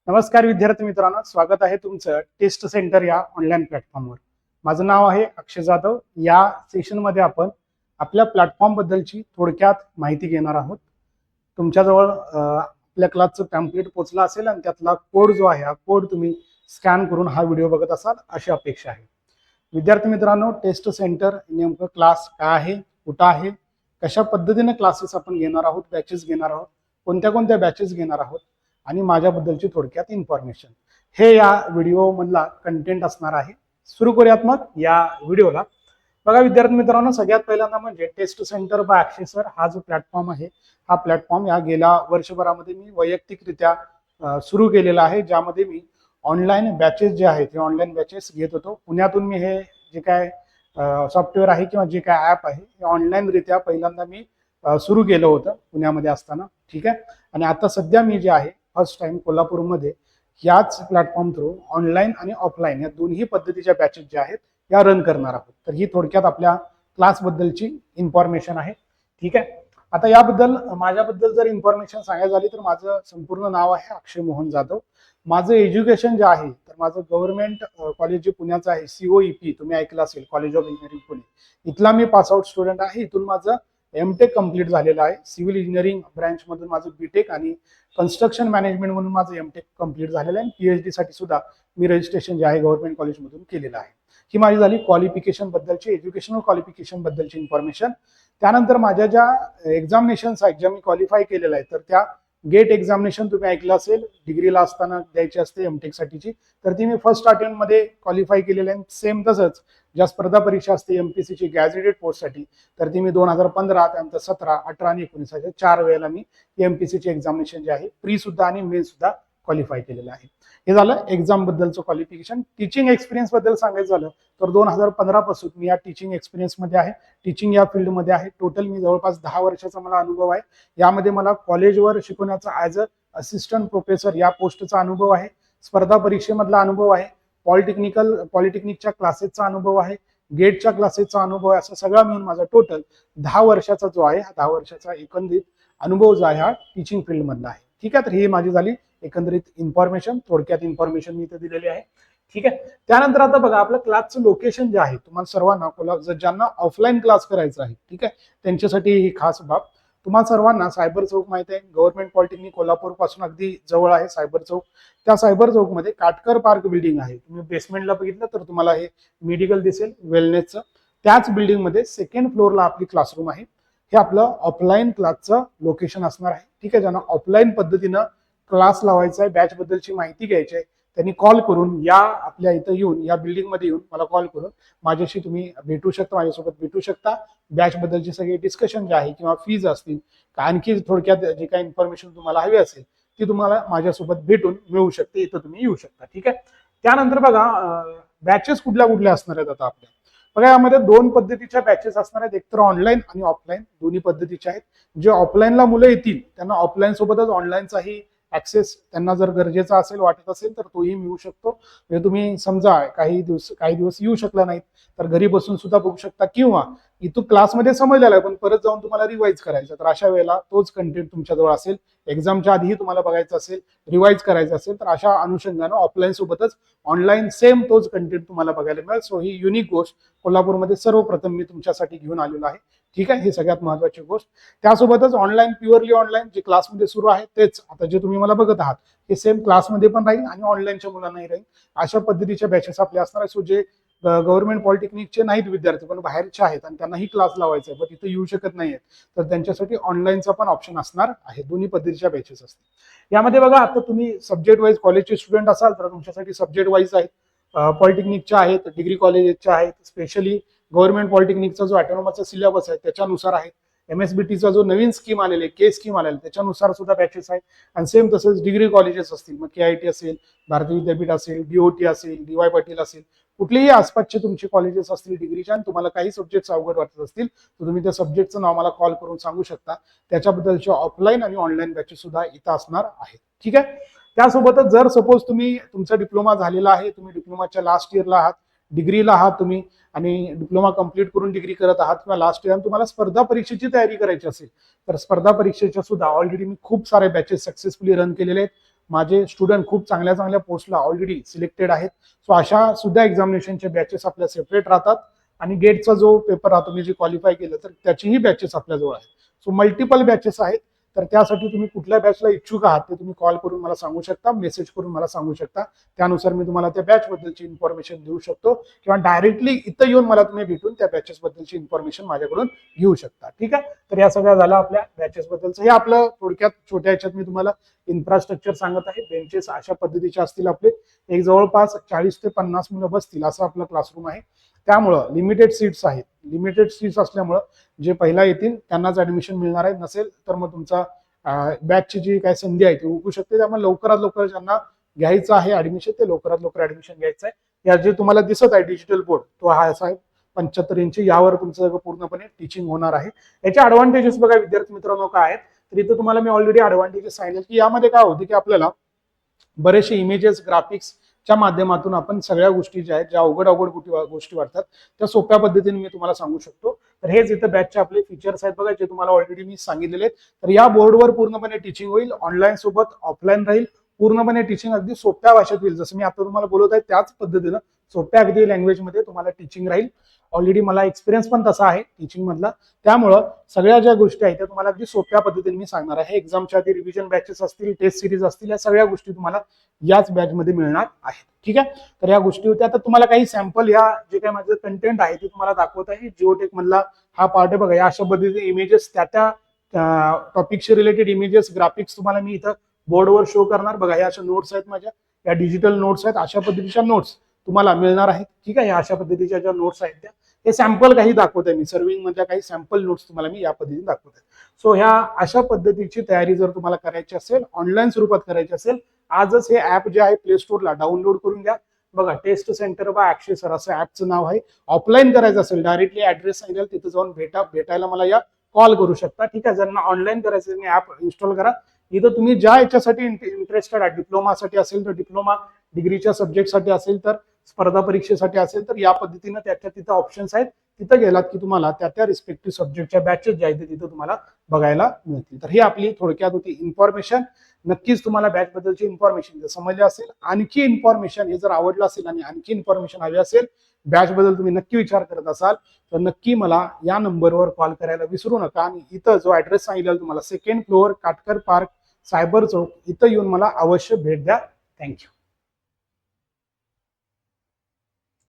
नमस्कार विद्यार्थी मित्रांनो, स्वागत आहे तुमचं टेस्ट सेंटर या ऑनलाईन प्लॅटफॉर्मवर। माझं नाव आहे अक्षय जाधव। या सेशनमध्ये आपण आपल्या प्लॅटफॉर्म बद्दलची थोडक्यात माहिती घेणार आहोत। तुमच्याजवळ आपल्या क्लासचं पॅम्पलेट पोहोचला असेल आणि त्यातला कोड जो आहे हा कोड तुम्ही स्कॅन करून हा व्हिडिओ बघत असाल अशी अपेक्षा आहे। विद्यार्थी मित्रांनो, टेस्ट सेंटर नेमकं क्लास काय आहे, कुठं आहे, कशा पद्धतीने क्लासेस आपण घेणार आहोत, बॅचेस घेणार आहोत, कोणत्या कोणत्या बॅचेस घेणार आहोत आणि माझ्याबद्दलची थोडक्यात इन्फॉर्मेशन, हे या व्हिडिओ मधला कंटेंट असणार आहे। सुरू करूयात मग या व्हिडिओला। बघा विद्यार्थी मित्रांनो, सगळ्यात पहिल्यांदा म्हणजे टेस्ट सेंटर बाय अक्षय सर हा जो प्लॅटफॉर्म आहे, हा प्लॅटफॉर्म या गेल्या वर्षभरामध्ये मी वैयक्तिकरित्या सुरू केलेला आहे, ज्यामध्ये मी ऑनलाईन बॅचेस जे आहेत ते ऑनलाईन बॅचेस घेत होतो। पुण्यातून मी हे जे काय सॉफ्टवेअर आहे किंवा जे काय ॲप आहे हे ऑनलाईनरित्या पहिल्यांदा मी सुरू केलं होतं पुण्यामध्ये असताना, ठीक आहे। आणि आता सध्या मी जे आहे फर्स्ट टाइम कोल्हापूरमध्ये याच प्लॅटफॉर्म थ्रू ऑनलाईन आणि ऑफलाईन या दोन्ही पद्धतीच्या बॅचेस ज्या आहेत या रन करणार आहोत। तर ही थोडक्यात आपल्या क्लासबद्दलची इन्फॉर्मेशन आहे, ठीक आहे। आता याबद्दल माझ्याबद्दल जर इन्फॉर्मेशन सांगायची झाली तर माझं संपूर्ण नाव आहे अक्षय मोहन जाधव। माझं एज्युकेशन जे आहे तर माझं गव्हर्नमेंट कॉलेज जे पुण्याचं आहे COEP, तुम्ही ऐकलं असेल, कॉलेज ऑफ इंजिनिअरिंग पुणे, इथला मी पासआउट स्टुडंट आहे। इथून माझं एमटेक कंप्लीट झालेलं आहे। सिव्हिल इंजिनिअरिंग ब्रँच मधून माझं बीटेक आणि कन्स्ट्रक्शन मॅनेजमेंट म्हणून माझं एमटेक कंप्लीट झालेलं आहे। PhD साठी सुद्धा मी रजिस्ट्रेशन जे आहे गव्हर्नमेंट कॉलेजमधून केलेलं आहे। ही माझी झाली क्वालिफिकेशन बद्दलची, एज्युकेशनल क्वालिफिकेशन बद्दलची इन्फॉर्मेशन। त्यानंतर माझ्या ज्या एक्झामिनेशन्स आहेत ज्या मी क्वालिफाय केलेल्या आहेत तर त्या गेट एक्झामिनेशन तुम्ही ऐकलं असेल, डिग्रीला असताना द्यायची असते एमटेक साठीची, तर ती मी फर्स्ट अटेम्प्ट मध्ये क्वालिफाय केलेलं आहे। सेम तसंच ज्या स्पर्धा परीक्षा असते MPSCची गॅझेटेड पोस्टसाठी तर ती मी 2015, त्यानंतर 17, 18 आणि 19 अशा 4 वेळेला मी MPSCची एक्झामिनेशन जे आहे प्री सुद्धा आणि मेन सुद्धा क्वालिफाय केलेलं आहे। हे झालं एक्झाम बद्दलचं क्वालिफिकेशन। टीचिंग एक्सपिरियन्स बद्दल सांगायचं झालं तर 2015 पासून मी या टीचिंग एक्सपिरियन्स मध्ये आहे, टीचिंग या फील्डमध्ये आहे। टोटल मी जवळपास 10 वर्षाचा मला अनुभव आहे। यामध्ये मला कॉलेजवर शिकवण्याचा ॲज अ असिस्टंट प्रोफेसर या पोस्टचा अनुभव आहे, स्पर्धा परीक्षेमधला अनुभव आहे, पॉलिटेक्निकच्या क्लासेसचा अनुभव आहे, गेटच्या क्लासेसचा अनुभव आहे। असं सगळा मिळून माझा टोटल 10 वर्षाचा जो आहे, 10 वर्षाचा एकंदरीत अनुभव जो आहे हा टीचिंग फील्ड मधला आहे, ठीक आहे। तर ही माझी झाली एकंदरीत इन्फॉर्मेशन, थोडक्यात इन्फॉर्मेशन मी इथे दिलेली आहे, ठीक आहे। त्यानंतर आता बघा आपलं क्लासचं लोकेशन जे आहे, तुम्हाला सर्वांना ज्यांना ऑफलाईन क्लास करायचा आहे, ठीक आहे, त्यांच्यासाठी ही खास बाब। तुम्हाला सर्वांना सायबर चौक माहिती आहे, गव्हर्नमेंट पॉलिटेक्निक कोल्हापूर पासून अगदी जवळ आहे सायबर चौक। त्या सायबर चौकमध्ये काटकर पार्क बिल्डिंग आहे, तुम्ही बेसमेंटला बघितलं तर तुम्हाला हे मेडिकल दिसेल वेलनेसचं। त्याच बिल्डिंगमध्ये सेकंड फ्लोअरला आपली क्लासरूम आहे। हे आपलं ऑफलाईन क्लासचं लोकेशन असणार आहे, ठीक आहे। ज्यांना ऑफलाईन पद्धतीनं क्लास लावायचा आहे, बॅच बद्दलची माहिती घ्यायची आहे, त्यांनी कॉल करून या आपल्या इथं येऊन या बिल्डिंगमध्ये येऊन मला कॉल करून माझ्याशी तुम्ही भेटू शकता, माझ्यासोबत भेटू शकता। बॅच बद्दलची सगळी डिस्कशन जे आहे किंवा फीज असतील, आणखी थोडक्यात जे काही इन्फॉर्मेशन तुम्हाला हवी असेल ती तुम्हाला माझ्यासोबत भेटून मिळू शकते, इथं तुम्ही येऊ शकता, ठीक आहे। त्यानंतर बघा बॅचेस कुठल्या कुठल्या असणार आहेत आता आपल्या, बघा यामध्ये 2 पद्धतीच्या बॅचेस असणार आहेत, एकतर ऑनलाईन आणि ऑफलाईन दोन्ही पद्धतीच्या आहेत। जे ऑफलाईनला मुलं येतील त्यांना ऑफलाईन सोबतच ऑनलाईनचाही ऍक्सेस त्यांना जर गरजेचा असेल, वाटत असेल तर तोही मिळू शकतो। म्हणजे तुम्ही समजा काही दिवस येऊ शकला नाहीत तर घरी बसून सुद्धा बघू शकता, किंवा इथून क्लासमध्ये समजलेला आहे पण परत जाऊन तुम्हाला रिवाइज करायचं, तर अशा वेळेला तोच कंटेंट तुमच्याजवळ असेल, एक्झामच्या आधीही तुम्हाला बघायचं असेल, रिवाइज करायचं असेल, तर अशा अनुषंगानं ऑफलाईन सोबतच ऑनलाईन सेम तोच कंटेंट तुम्हाला बघायला मिळेल। सो ही युनिक गोष्ट कोल्हापूरमध्ये सर्वप्रथम मी तुमच्यासाठी घेऊन आलेलो आहे, ठीक आहे। ही सगळ्यात महत्वाची गोष्ट। त्यासोबतच ऑनलाईन, प्युअरली ऑनलाईन जे क्लासमध्ये सुरू आहे तेच आता जे तुम्ही मला बघत आहात हे सेम क्लासमध्ये पण राहील आणि ऑनलाईनच्या मुलांनाही राहील। अशा पद्धतीच्या बॅचेस आपल्या असणार आहे। सो जे गव्हर्नमेंट पॉलिटेक्निकचे नाहीत विद्यार्थी पण बाहेरचे आहेत आणि त्यांनाही क्लास लावायचा आहे बट इथे येऊ शकत नाहीये, तर त्यांच्यासाठी ऑनलाईनचा पण ऑप्शन असणार आहे। दोन्ही पद्धतीच्या बॅचेस असतील यामध्ये। बघा आता तुम्ही सब्जेक्ट वाईज कॉलेजचे स्टुडंट असाल तर तुमच्यासाठी सब्जेक्ट वाईज आहेत, पॉलिटेक्निकच्या आहेत, डिग्री कॉलेजच्या आहेत, स्पेशली गव्हर्नमेंट पॉलिटेक्निकचा जो ऑटोनॉमसचा सिलेबस आहे त्याच्यानुसार आहेत, MSBTचा जो नवीन स्कीम आलेली आहे, स्कीम आलेली त्याच्यानुसार सुद्धा बॅचेस आहेत। आणि सेम तसंच डिग्री कॉलेजेस असतील, मग KIT असेल, भारतीय विद्यापीठ असेल, DOT असेल, DY पाटील असेल, कुठलेही आसपासचे तुमचे कॉलेजेस असतील डिग्रीच्या आणि तुम्हाला काही सब्जेक्ट अवघड वाटत असतील तर तुम्ही त्या सब्जेक्टचं नाव मला कॉल करून सांगू शकता। त्याच्याबद्दलचे ऑफलाईन आणि ऑनलाईन बॅचेस सुद्धा इथं असणार आहेत, ठीक आहे। त्यासोबतच जर सपोज तुमचा डिप्लोमा झालेला आहे, तुम्ही डिप्लोमाच्या लास्ट इयरला आहात, डिग्रीला आहात तुम्ही आणि डिप्लोमा कंप्लीट करून डिग्री करत आहात किंवा लास्ट इयर तुम्हाला स्पर्धा परीक्षेची तयारी करायची असेल तर स्पर्धा परीक्षेच्या सुद्धा ऑलरेडी मी खूप सारे बॅचेस सक्सेसफुली रन केलेले आहेत। माझे स्टुडंट खूप चांगल्या चांगल्या पोस्टला ऑलरेडी सिलेक्टेड आहेत. सो अशा सुद्धा एक्झामिनेशनचे बॅचेस आपल्या सेपरेट राहतात आणि गेटचा जो पेपर राहतो मी जे क्वालिफाय केलं तर त्याचीही बॅचेस आपल्याजवळ आहेत. सो मल्टिपल बॅचेस आहेत. तर त्यासाठी तुम्ही कुठल्या बॅचला इच्छुक आहात ते तुम्ही कॉल करून मला सांगू शकता, मेसेज करून मला सांगू शकता. त्यानुसार मी तुम्हाला त्या बॅच बद्दलची इन्फॉर्मेशन देऊ शकतो किंवा डायरेक्टली इथं येऊन मला तुम्ही भेटून त्या बॅचेस बद्दलची इन्फॉर्मेशन माझ्याकडून घेऊ शकता. ठीक आहे. तर या सगळ्या झालं आपल्या बॅचेस बद्दलचं. हे आपलं थोडक्यात छोट्या ह्याच्यात मी तुम्हाला इन्फ्रास्ट्रक्चर सांगत आहे. बेंचेस अशा पद्धतीचे असतील आपले, एक जवळपास 40 ते 50 मुलं बसतील असं आपलं क्लासरूम आहे. त्यामुळं लिमिटेड सीट्स आहेत. लिमिटेड सीट्स असल्यामुळं जे पहिला येतील त्यांनाच ऍडमिशन मिळणार आहे, नसेल तर मग तुमचा बॅचची जी काही संधी आहे ती उकू शकते. त्यामुळे लवकरात लवकर ज्यांना घ्यायचं आहे ऍडमिशन ते लवकरात लवकर ऍडमिशन घ्यायचं आहे. या जे तुम्हाला दिसत आहे डिजिटल बोर्ड तो हा असा आहे 75 इंची, यावर तुमचं पूर्णपणे टीचिंग होणार आहे. याचे ऍडव्हान्टेजेस बघा विद्यार्थी मित्रांनो काय आहेत. तर इथं तुम्हाला मी ऑलरेडी ऍडव्हान्टेजेस सांगितले की यामध्ये काय होते की आपल्याला बरेचसे इमेजेस ग्राफिक्सच्या माध्यमातून आपण सगळ्या गोष्टी ज्या आहेत, ज्या अवघड अवघड गोष्टी वाटतात त्या सोप्या पद्धतीने मी तुम्हाला सांगू शकतो. तर हेच इथं बॅचचे आपले फीचर्स आहेत बघा, जे तुम्हाला ऑलरेडी मी सांगितलेले आहेत. तर या बोर्डवर पूर्णपणे टीचिंग होईल, ऑनलाईन सोबत ऑफलाईन राहील. पूर्णपणे टीचिंग अगदी सोप्या भाषेत होईल. जसं मी आता तुम्हाला बोलत आहे त्याच पद्धतीनं सोप्या अगदी लँग्वेजमध्ये तुम्हाला टीचिंग राहील. ऑलरेडी मला एक्सपिरियन्स पण तसा आहे टीचिंग मधला. त्यामुळं सगळ्या ज्या गोष्टी आहेत त्या तुम्हाला अगदी सोप्या पद्धतीने मी सांगणार आहे. एक्झामच्या आधी रिव्हिजन बॅचेस असतील, टेस्ट सिरीज असतील, या सगळ्या गोष्टी तुम्हाला याच बॅचमध्ये मिळणार आहेत. ठीक आहे. तर या गोष्टी होत्या. आता तुम्हाला काही सॅम्पल या जे काही माझं कंटेंट आहे ते तुम्हाला दाखवत आहे. जिओटेक मधला हा पार्ट आहे बघा. या अशा पद्धतीचे इमेजेस त्या टॉपिकशी रिलेटेड इमेजेस ग्राफिक्स तुम्हाला मी इथं बोर्डवर शो करणार बघा. या अशा नोट्स आहेत माझ्या, या डिजिटल नोट्स आहेत. अशा पद्धतीच्या नोट्स तुम्हाला मिळणार आहेत. ठीक आहे. या अशा पद्धतीच्या ज्या नोट्स आहेत त्या हे सॅम्पल काही दाखवत आहे मी, सर्विंग मधल्या काही सॅम्पल नोट्स तुम्हाला मी या पद्धतीने दाखवत आहे. सो ह्या अशा पद्धतीची तयारी जर तुम्हाला करायची असेल, ऑनलाईन स्वरूपात करायची असेल, आजच हे ऍप जे आहे प्ले स्टोरला डाउनलोड करून घ्या. बघा टेस्ट सेंटर बा अक्षय सर असं ऍपचं नाव आहे. ऑफलाईन करायचं असेल डायरेक्टली ऍड्रेस सांगेल तिथे जाऊन भेटायला मला या कॉल करू शकता. ठीक आहे. ज्यांना ऑनलाईन करायचं तुम्ही ऍप इन्स्टॉल करा. इथं तुम्ही ज्या याच्यासाठी इंटरेस्टेड आहे, डिप्लोमासाठी असेल तर डिप्लोमा, डिग्रीच्या सब्जेक्टसाठी असेल तर स्पर्धा परीक्षेसाठी असेल तर या पद्धतीनं त्याच्या तिथं ऑप्शन्स आहेत. तिथं गेलात की तुम्हाला त्या रिस्पेक्टिव्ह सब्जेक्टच्या बॅचेस ज्या आहेत तिथं तुम्हाला बघायला मिळतील. तर ही आपली थोडक्यात होती इन्फॉर्मेशन. नक्कीच तुम्हाला बॅच बद्दलची इन्फॉर्मेशन जर समजली असेल, आणखी इन्फॉर्मेशन हे जर आवडलं असेल आणि आणखी इन्फॉर्मेशन हवी असेल, बॅच बद्दल तुम्ही नक्की विचार करत असाल तर नक्की मला या नंबरवर कॉल करायला विसरू नका. आणि इथं जो ऍड्रेस सांगितलेला तुम्हाला 2nd floor Katkar park cyber Chowk, इथं येऊन मला अवश्य भेट द्या. थँक्यू.